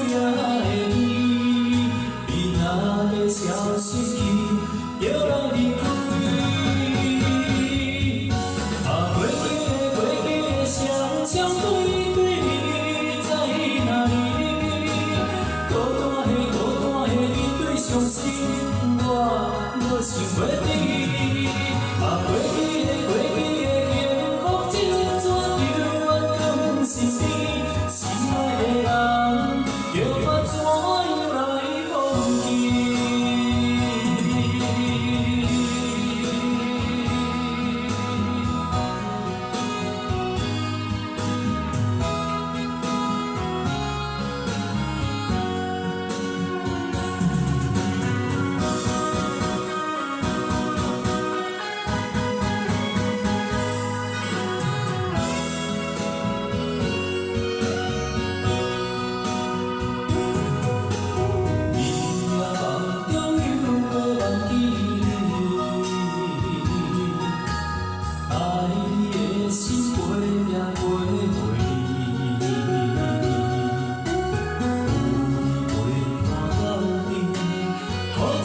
也会记，你若要消失去，就来离开。啊，过去的双双对你在哪里？孤单的你对伤心，我无想袂你。啊，过去的幸福，怎怎就安放心边？心爱的人，叫我怎样来忘记？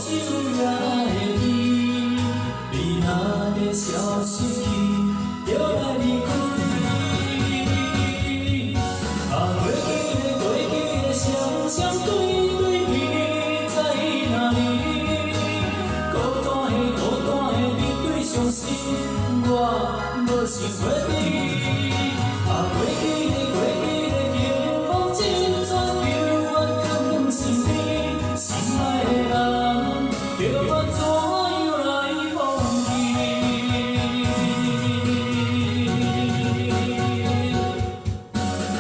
酒也会记，你若要消失去，就来离开。啊，过去的双对你在哪里？孤单的你对伤心，我无想袂你。啊，过去的幸福，怎就安放心边？心爱的人，叫我怎样来忘记？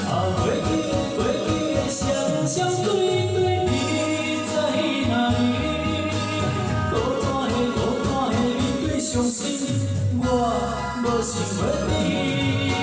啊，过去的双对你在哪里？孤单的你对伤心，我无想袂你。